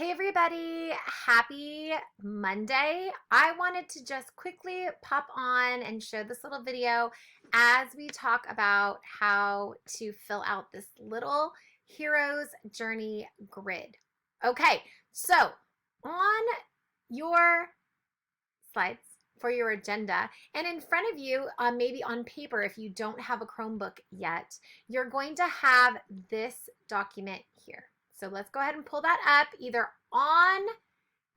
Hey everybody, happy Monday. I wanted to just quickly pop on and show this little video as we talk about how to fill out this little hero's journey grid. Okay, so on your slides for your agenda and in front of you, maybe on paper if you don't have a Chromebook yet, you're going to have this document here. So let's go ahead and pull that up either on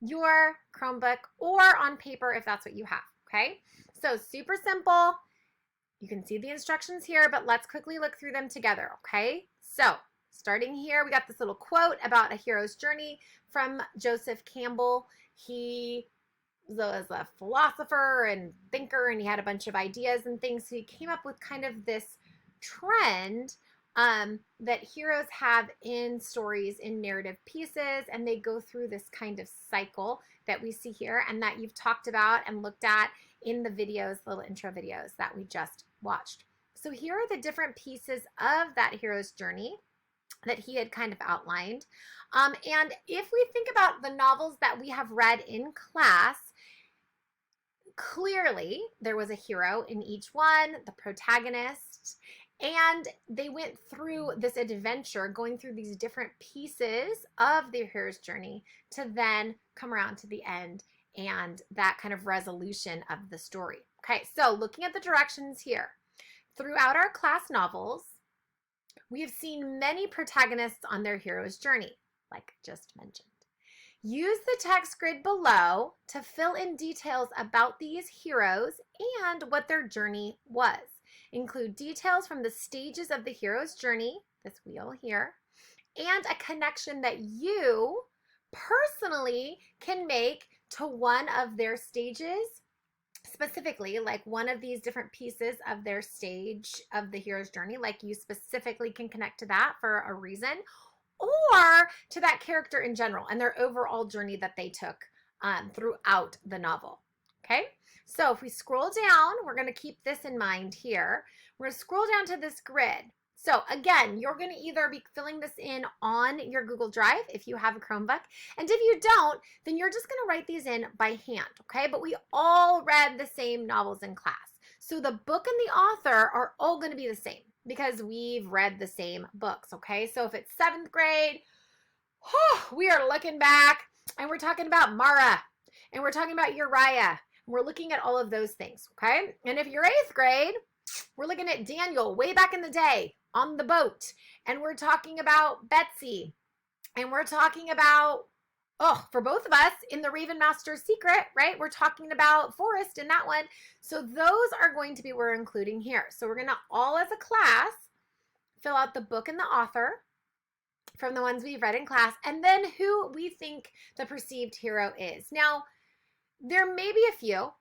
your Chromebook or on paper if that's what you have, okay? So super simple. You can see the instructions here, but let's quickly look through them together, okay? So starting here, we got this little quote about a hero's journey from Joseph Campbell. He was a philosopher and thinker, and he had a bunch of ideas and things. So he came up with kind of this trend that heroes have in stories, in narrative pieces, and they go through this kind of cycle that we see here and that you've talked about and looked at in the videos, little intro videos that we just watched. So here are the different pieces of that hero's journey that he had kind of outlined. And if we think about the novels that we have read in class, clearly there was a hero in each one, the protagonist, and they went through this adventure, going through these different pieces of the hero's journey to then come around to the end and that kind of resolution of the story. Okay, so looking at the directions here, throughout our class novels, we have seen many protagonists on their hero's journey, like just mentioned. Use the text grid below to fill in details about these heroes and what their journey was. Include details from the stages of the hero's journey, this wheel here, and a connection that you personally can make to one of their stages, specifically like one of these different pieces of their stage of the hero's journey, like you specifically can connect to that for a reason, or to that character in general and their overall journey that they took throughout the novel. Okay, so if we scroll down, we're going to keep this in mind here. We're going to scroll down to this grid. So again, you're going to either be filling this in on your Google Drive if you have a Chromebook, and if you don't, then you're just going to write these in by hand, okay? But we all read the same novels in class. So the book and the author are all going to be the same because we've read the same books, okay? So if it's 7th grade, we are looking back and we're talking about Mara and we're talking about Uriah. We're looking at all of those things, okay? And if you're 8th grade, we're looking at Daniel way back in the day on the boat. And we're talking about Betsy. And we're talking about, for both of us, in the Raven Master's Secret, right? We're talking about Forrest in that one. So those are going to be what we're including here. So we're going to all as a class fill out the book and the author from the ones we've read in class, and then who we think the perceived hero is. Now, there may be a few,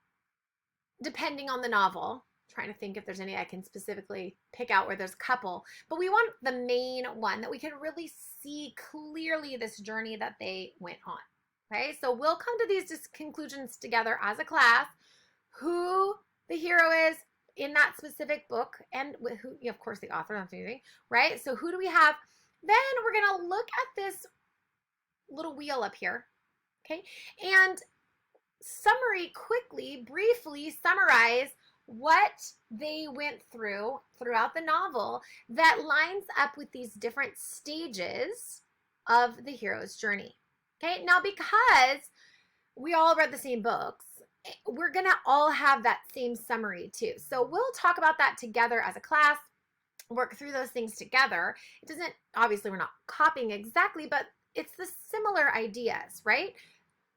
depending on the novel. I'm trying to think if there's any I can specifically pick out where there's a couple, but we want the main one that we can really see clearly this journey that they went on. Okay, so we'll come to these conclusions together as a class, who the hero is in that specific book, and who, of course, the author, that's anything, right? So who do we have? Then we're going to look at this little wheel up here, okay? And quickly, briefly summarize what they went through throughout the novel that lines up with these different stages of the hero's journey. Okay, now because we all read the same books, we're going to all have that same summary too. So we'll talk about that together as a class, work through those things together. It doesn't, obviously we're not copying exactly, but it's the similar ideas, right?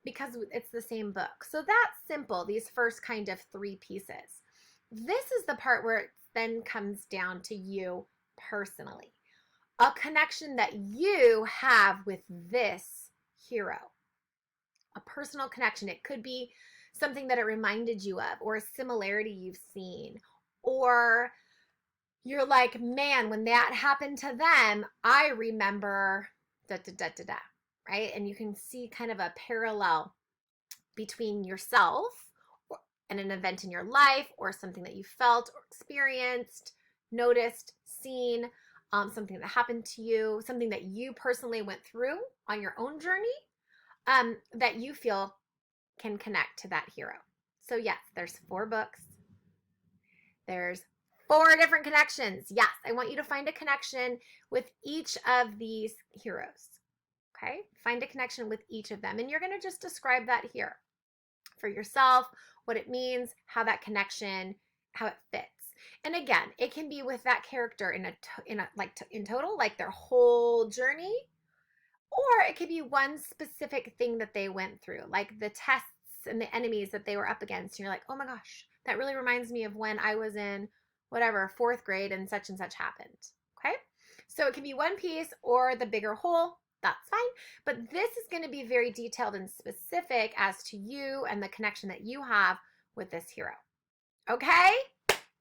Because it's the same book. So that's simple, these first kind of 3 pieces. This is the part where it then comes down to you personally. A connection that you have with this hero. A personal connection. It could be something that it reminded you of, or a similarity you've seen, or you're like, man, when that happened to them, I remember da da da da da, right? And you can see kind of a parallel between yourself and an event in your life, or something that you felt or experienced, noticed, seen, something that happened to you, something that you personally went through on your own journey, that you feel can connect to that hero. So yes, there's 4 books. There's 4 different connections. Yes, I want you to find a connection with each of these heroes. Okay? Find a connection with each of them. And you're going to just describe that here for yourself, what it means, how that connection, how it fits. And again, it can be with that character in total, like their whole journey, or it could be one specific thing that they went through, like the tests and the enemies that they were up against. And you're like, oh my gosh, that really reminds me of when I was in whatever, 4th grade and such happened. Okay? So it can be one piece or the bigger whole. That's fine. But this is going to be very detailed and specific as to you and the connection that you have with this hero. Okay?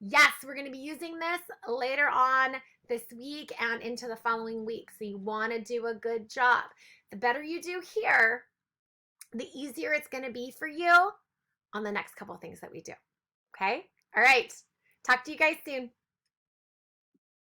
Yes, we're going to be using this later on this week and into the following week. So you want to do a good job. The better you do here, the easier it's going to be for you on the next couple of things that we do. Okay? All right. Talk to you guys soon.